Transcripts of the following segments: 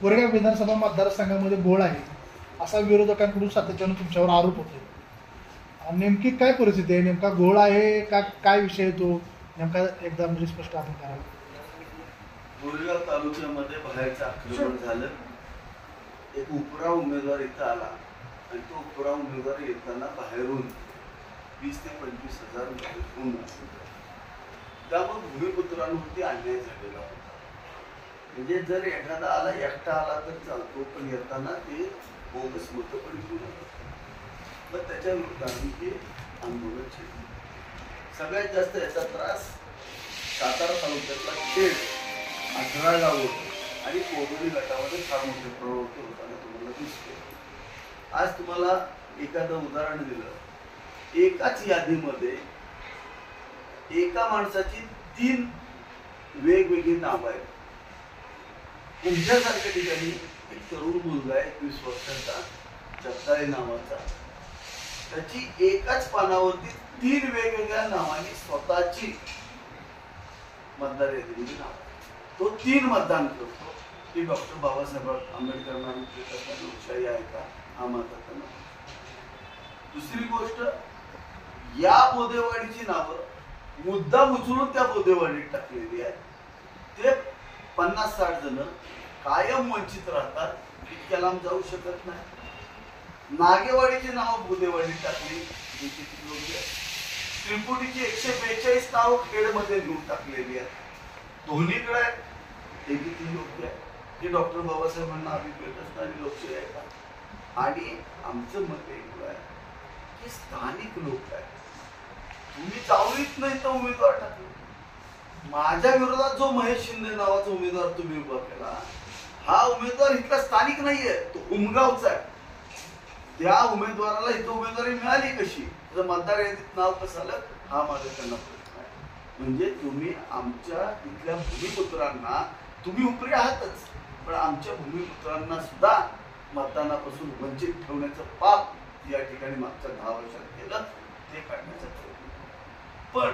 कोरेगाव विधानसभा मतदारसंघामध्ये घोळ आहे असा विरोधकांकडून सातत्यानं तुमच्यावर आरोप होतो. नेमकी काय परिस्थिती आहे? नेमका घोळ आहे का काय विषय तो नेमका एकदा म्हणजे स्पष्ट आपण करावं. कोरेगाव तालुक्यामध्ये बाहेरचं आक्रमण झालं. एक उपरा उमेदवार इथं आला आणि तो उपरा उमेदवार येताना बाहेरून 20 ते 25,000 घेऊन त्यामुळे भूमिपुत्रांवरती अन्याय झालेला होता. म्हणजे जर एखादा आला एकटा आला तर चालतो, पण येताना ते बोगस मतं पण घेऊन येतात. मग त्याच्या विरुद्ध ते आंदोलन छेडले. सगळ्यात जास्त याचा त्रास सातारा तालुक्यातला खेड 18 गावं आणि कोबरी गटामध्ये फार मोठे प्रवृत्ती होताना तुम्हाला दिसते. आज तुम्हाला एखादं उदाहरण दिलं, एकाच यादीमध्ये एका माणसाची 3 वेगवेगळी नावं आहेत. तुमच्यासारख्या ठिकाणी एक तरुण मुलगा आहे 21 वर्षाचा जगदाळे नावाचा, त्याची एकाच पानावरती 3 वेगवेगळ्या नावांनी स्वतःची मतदार यादीची नाव, तो 3 मतदान करतो. की डॉक्टर बाबासाहेब आंबेडकरांना लोकशाही आहे का? हा माझा नाही. दुसरी गोष्ट, या बोदेवाडीची नावं मुद्दाम उचलून त्या बोदेवाडीत टाकलेली आहे. ते 50-60 जण कायम वंचित राहतात, इतक्या लांब जाऊ शकत नाही. नागेवाडीची नावं बोदेवाडीत टाकली, त्रिपुटीची 142 नावं खेडमध्ये घेऊन टाकलेली आहेत. दोन्हीकडे हे किती योग्य आहे की डॉक्टर बाबासाहेबांना अभिप्रेत असणारी लोकशाही आहे का? आणि आमचं मत एवढं आहे की स्थानिक लोक आहे, तुम्ही जाऊच नाही तर उमेदवार टाकले. माझ्या विरोधात जो महेश शिंदे नावाचा उमेदवार तुम्ही उभा केला, हा उमेदवार इथला स्थानिक नाहीये, तो उमगावचा आहे. त्या उमेदवाराला इथं उमेदवारी मिळाली कशी? त्याचं मतदार यादीत नाव कसं आलं? हा माझा त्यांना प्रश्न आहे. म्हणजे तुम्ही आमच्या इथल्या भूमिपुत्रांना, तुम्ही उपरी आहातच, पण आमच्या भूमिपुत्रांना सुद्धा मतदानापासून वंचित ठेवण्याचं पाप या ठिकाणी मागच्या 10 वर्षात केलं, ते काढण्याचा प्रयत्न. पण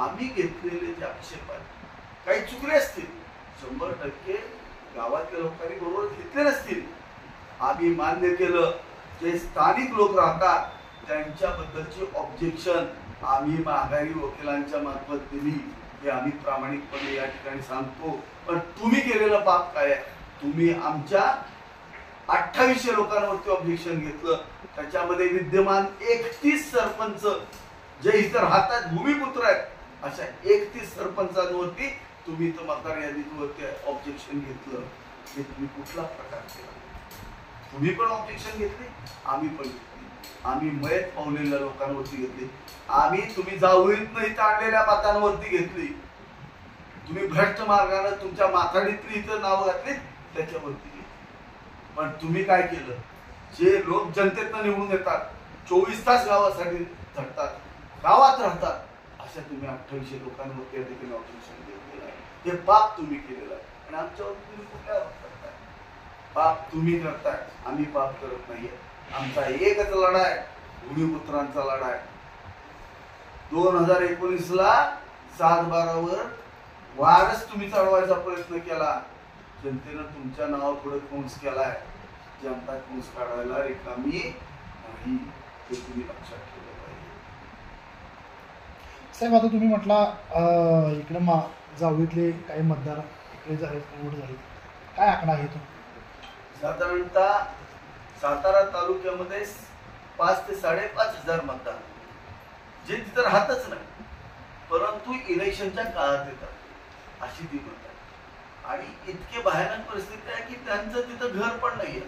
आम्ही घेतलेले जे आक्षेप आहेत काही चुकले असतील, 100% गावातल्या लोकांनी बरोबर घेतले नसतील. आम्ही मान्य केलं. जे स्थानिक लोक राहतात त्यांच्याबद्दलची ऑब्जेक्शन आम्ही माघारी वकिलांच्या मार्फत दिली, हे आम्ही प्रामाणिकपणे या ठिकाणी सांगतो. पण तुम्ही केलेलं पाप काय आहे? तुम्ही आमच्या 2800 लोकांवरती ऑब्जेक्शन घेतलं. त्याच्यामध्ये विद्यमान 31 सरपंच जे इतर राहतात, भूमिपुत्र आहेत, अशा 31 सरपंचांवरती तुम्ही तर मतदार यादीवरती ऑब्जेक्शन घेतलं. हे तुम्ही कुठला प्रकार केला? तुम्ही पण ऑब्जेक्शन घेतली, आम्ही पण घेतली. आम्ही मयत पावलेल्या लोकांवरती घेतली. आम्ही तुम्ही जावळीत नाही ताणलेल्या मतांवरती घेतली. तुम्ही भ्रष्ट मार्गाने तुमच्या माथाडीतली इतर नावं घातली, त्याच्यावरती घेतली. पण तुम्ही काय केलं? जे लोक जनतेतनं निवडून येतात, 24 तास गावासाठी झटतात, गावात राहतात, अशा तुम्ही 2800 लोकांवरती या ठिकाणी ऑब्जेक्शन घेतलेलं आहे. हे पाप तुम्ही केलेलं आहे. आणि आमच्यावरती तुम्ही कुठल्या आरोप करताय? पाप तुम्ही करताय, आम्ही पाप करत नाहीये. आमचा एकच लढा आहे, भूमिपुत्रांचा लढा आहे. 2019ला 7/12 वारच तुम्ही चढवायचा प्रयत्न केला. जनतेनं तुमच्या नावापुढे खुंस केलाय. जनता खुंस काढायला रिकामी नाही, हे तुम्ही लक्षात ठेवलं पाहिजे. साहेब, आता तुम्ही म्हटला इकडे जावळीतले काही मतदार इकडे झाले, निवड झाली, काय आकडा आहे तो? साधारणतः सातारा तालुक्यामध्ये 5 ते 5,500 मतदार जे तिथं राहतच नाही, परंतु इलेक्शनच्या काळात येतात, अशी ती म्हणतात. आणि इतके भयानक परिस्थिती आहे की त्यांचं तिथं घर पण नाहीये,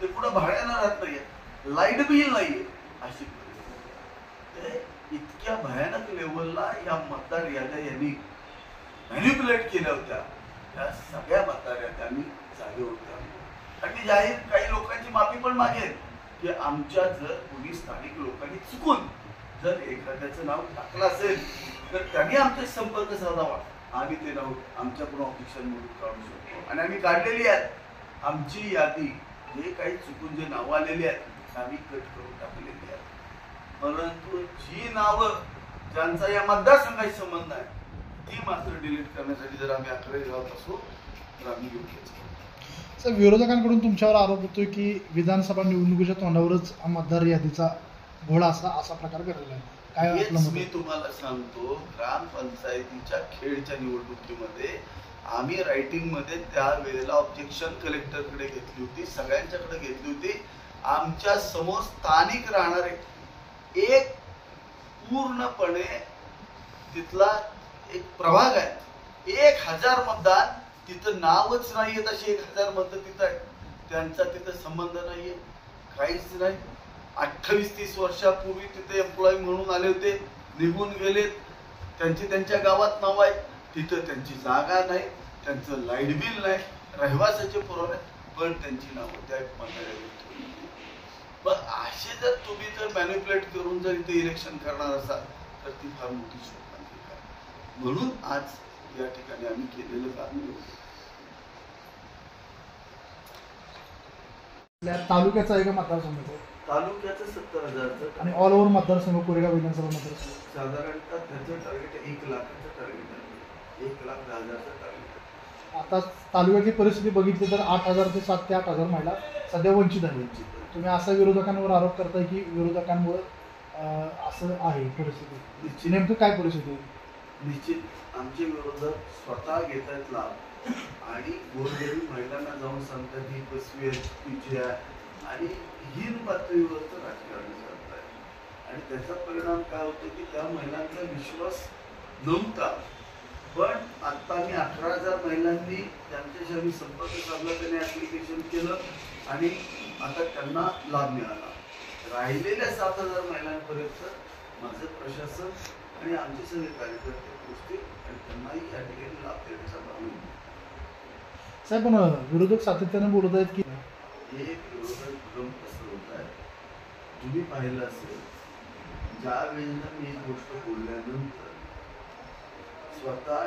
ते कुठं भाड्यानं राहत नाहीये, लाईट बिल नाहीये, अशी परिस्थिती. इतक्या भयानक लेवलला या मतदार याद्या यांनी मॅन्युप्युलेट केल्या होत्या. त्या सगळ्या मतदार याद्यांनी जागे होत्या. आणि जाहीर काही लोकांची माफी पण मागेल की आमच्या जर कोणी स्थानिक लोकांनी चुकून जर एखाद्याचं नाव टाकलं असेल तर त्यांनी आमचा संपर्क साधावा. आम्ही ते नाव आमच्याकडून ऑब्जेक्शन म्हणून काढू शकतो आणि आम्ही काढलेली आहेत. आमची यादी जे काही चुकून जे नावं आलेली आहेत आम्ही कट करून टाकलेली आहेत. परंतु जी नावं ज्यांचा या मतदारसंघाशी संबंध आहे ती मात्र डिलीट करण्यासाठी जर आम्ही आकडे लावत असो तर आम्ही योग्यच. सर, विरोधकांकडून तुमच्यावर आरोप होतोय की विधानसभा निवडणुकीच्या तोंडावरच हा मतदार यादीचा घोळा असा प्रकार घडलेला आहे. काय हेच आपलं मत मी आहे? तुम्हाला सांगतो, ग्रामपंचायतीच्या खेडच्या निवडणुकीमध्ये आम्ही रायटिंग मध्ये त्यावेळेला ऑब्जेक्शन कलेक्टरकडे घेतली होती, सगळ्यांच्याकडे घेतली होती. आमच्या समोर स्थानिक राहणारे एक पूर्णपणे तिथला एक प्रभाग आहे, 1000 मतदान, तिथं नावच नाहीये, तशी 1000 मतं तिथं आहे, त्यांचा तिथं संबंध नाहीये, काहीच नाही. 28-30 वर्षापूर्वी तिथे एम्प्लॉई म्हणून आले होते, निघून गेलेत, त्यांची त्यांच्या गावात नाव आहे, तिथं त्यांची जागा नाही, त्यांचं लाईट बिल नाही, रहिवासाचे पुरवणे, पण त्यांची नावं त्या मंडळावर. पण असे जर तुम्ही जर मॅन्युप्युलेट करून जर इथे इलेक्शन करणार असाल तर ती फार मोठी शोकांतिका आहे. म्हणून आज या ठिकाणी आम्ही केलेलं काम तालुक्याचा आहे का मतदारसंघ? तालुक्याचं 70,000चं आणि ऑल ओव्हर मतदारसंघ, कोरेगाव विधानसभा मतदारसंघ साधारणतः त्याचं टार्गेट 1,00,000चं टार्गेट आहे, 1,10,000चं टार्गेट आहे. आता तालुक्याची परिस्थिती बघितली तर 8,000 ते 7,000 ते 8,000 महिला सध्या वंचित आहेत. तुम्ही असा विरोधकांवर आरोप करताय की विरोधकांमुळे असं आहे परिस्थिती. नेमकं काय परिस्थिती आहे? निश्चित आमचे विरोधक स्वतः घेत आहेत लाभ आणि गोरगरीब महिलांना जाऊन सांगतात ही कसवी आहे, चुकीची आहे आणि हीन पातळीवरचं राजकारण करत आहे. आणि त्याचा परिणाम काय होतो की त्या महिलांचा विश्वास नव्हता. पण आता मी 18,000 महिलांनी त्यांच्याशी आम्ही संपर्क साधला, त्याने ऍप्लिकेशन केलं आणि आता त्यांना लाभ मिळाला. राहिलेल्या 7,000 महिलांपर्यंत माझं प्रशासन आणि आमचे सगळे कार्यकर्ते पोहोचतील आणि त्यांनाही या ठिकाणी लाभ देण्याचा भाव. साहेब, पण विरोधक सातत्याने बोलत आहेत की हे विरोधक भ्रम कसं होत आहे. तुम्ही पाहिलं असेल, ज्या वेळेला मी ही गोष्ट बोलल्यानंतर स्वतः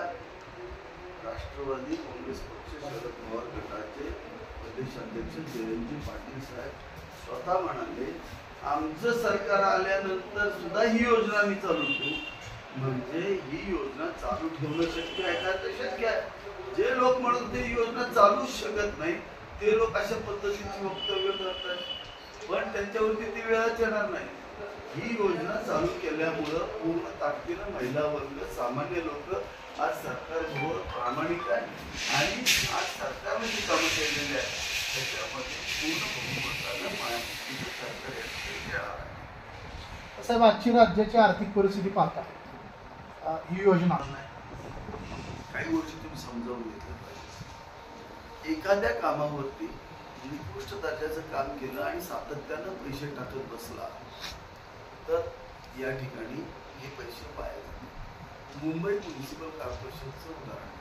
राष्ट्रवादी काँग्रेस पक्ष शरद पवार गटाचे प्रदेशाध्यक्ष जयंतजी पाटील साहेब स्वतः म्हणाले आमचं सरकार आल्यानंतर सुद्धा ही योजना मी चालू ठेवू. म्हणजे ही योजना चालू ठेवणं शक्य आहे का? तर शक्य आहे. जे लोक म्हणून ही योजना चालूच शकत नाही ते लोक अशा पद्धतीचे वक्तव्य करतात, पण त्यांच्यावरती ती वेळच येणार नाही. ही योजना चालू केल्यामुळं पूर्ण ताकदीनं महिला वर्ग, सामान्य लोक आज सरकारबरोबर प्रामाणिक आहे आणि आज सरकारने जी कामं केलेली आहे त्याच्यामध्ये पूर्ण बहुमतानं महायुतीचं सरकार येणार आहे. साहेब, आजची राज्याची आर्थिक परिस्थिती पाहता ही योजना काही गोष्टी तुम्ही समजावून घेतल्या पाहिजे. एखाद्या कामावरती निकृष्ट दर्जाचं काम केलं आणि सातत्यानं पैसे टाकत बसला तर या ठिकाणी हे पैसे वाया जातात. मुंबई म्युनिसिपल कॉर्पोरेशनचं उदाहरण,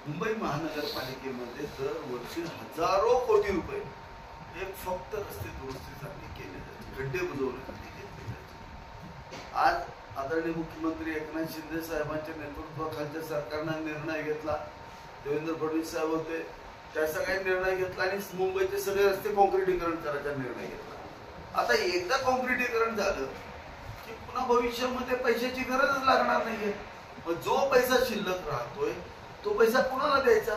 मुंबई महानगरपालिकेमध्ये दरवर्षी हजारो कोटी रुपये हे फक्त रस्ते दुरुस्तीसाठी केले जाते, खड्डे बुजवण्यासाठी घेतले जाते. आज आदरणीय मुख्यमंत्री एकनाथ शिंदे साहेबांच्या नेतृत्वाखालच्या सरकारनं निर्णय घेतला, देवेंद्र फडणवीस साहेब होते, त्या सगळ्यांनी निर्णय घेतला आणि मुंबईचे सगळे रस्ते कॉन्क्रिटीकरण करायचा निर्णय घेतला. आता एकदा कॉन्क्रिटीकरण झालं की पुन्हा भविष्यामध्ये पैशाची गरजच लागणार नाहीये. मग जो पैसा शिल्लक राहतोय तो पैसा कुणाला द्यायचा?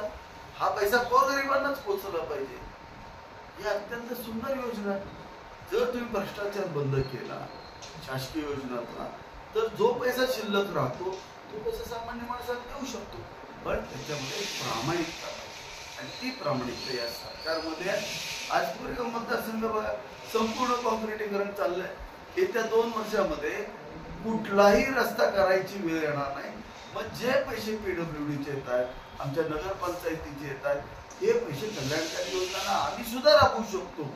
हा पैसा गोरगरिबांनाच पोचला पाहिजे. ही अत्यंत सुंदर योजना. जर तुम्ही भ्रष्टाचार बंद केला शासकीय योजनांना तर जो पैसा शिल्लक राहतो तो पैसा सामान्य माणसाला देऊ शकतो, पण त्याच्यामध्ये प्रामाणिकता आणि ती प्रामाणिकता या सरकारमध्ये आज कोरेगाव मतदारसंघ बघा संपूर्ण कॉन्क्रिटीकरण चाललंय. येत्या 2 वर्षामध्ये कुठलाही रस्ता करायची वेळ येणार नाही. मग जे पैसे PWDचे येत आहेत, आमच्या नगरपंचायतीचे येत आहेत, हे पैसे कल्याणकारी योजनांना आम्ही सुद्धा राबवू शकतो.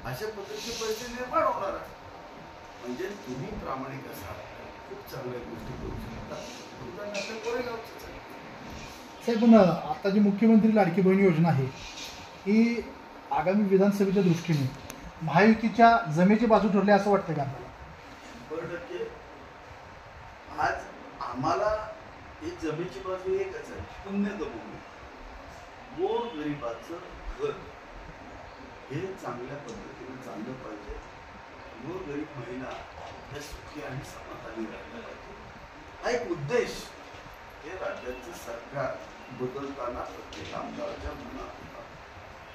अशा पद्धतीचे पैसे निर्माण होणार आहे. म्हणजे तुम्ही प्रामाणिक असाल खूप चांगल्या गोष्टी करू शकता. उदाहरणार्थ कोरेगावचं साहेब, पण आता जी मुख्यमंत्री लाडकी बहीण योजना आहे ही आगामी विधानसभेच्या दृष्टीने महायुतीच्या जमेची बाजू ठरली असं वाटतं का आपल्याला? 100% आज आम्हाला ही जमेची बाजू एकच आहे, पुण्यभूमी. गोरगरिबाचं घर हे चांगल्या पद्धतीने चाललं पाहिजे. गोरगरीब महिला या सुखी आणि समाधानी राहिल्या पाहिजे. हा एक उद्देश हे राज्याचं सरकार बदलताना प्रत्येक आमदाराच्या मनात होता.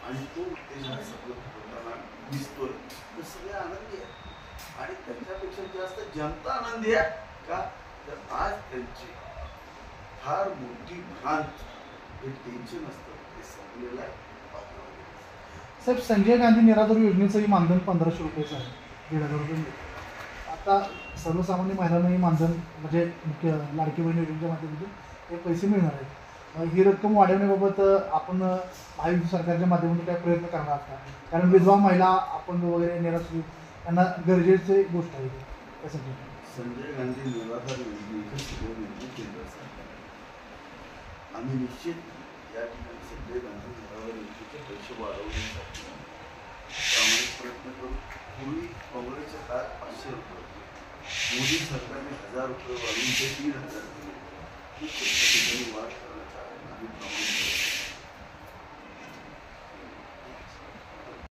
आणि तो उद्देश हा सगळं होताना दिसतोय तर सगळे आनंदी आहे. आणि त्याच्यापेक्षा जास्त जनता आनंदी आहे का, तर आज त्यांची फार मोठी भ्रांत हे टेन्शन असतं ते संपलेलं आहे. साहेब, संजय गांधी निराधार योजनेचंही मानधन 1500 रुपयेचं आहे, 1500 रुपये मिळतं. आता सर्वसामान्य महिलांनाही मानधन म्हणजे मुख्य लाडकी बहीण योजनेच्या माध्यमातून हे पैसे मिळणार आहेत. ही रक्कम वाढवण्याबाबत आपण महायुती सरकारच्या माध्यमातून काय प्रयत्न करणार आहात का? कारण विधवा महिला, अपंग वगैरे निराश्रित यांना गरजेची गोष्ट आहे त्यासाठी. संजय गांधी निराधार योजनेचं सुरू निर्णय केंद्र सरकार, आम्ही निश्चित या ठिकाणी संजय गांधी निराधार योजनेचे पैसे वाढवण्यासाठी प्रामाणिक प्रयत्न करू. पूर्वी काँग्रेसच्या काळात 500 रुपये होते, मोदी सरकारने 1000 रुपये वाढवून ते 1500 दिले. खूप ठिकाणी वाढ करण्याचा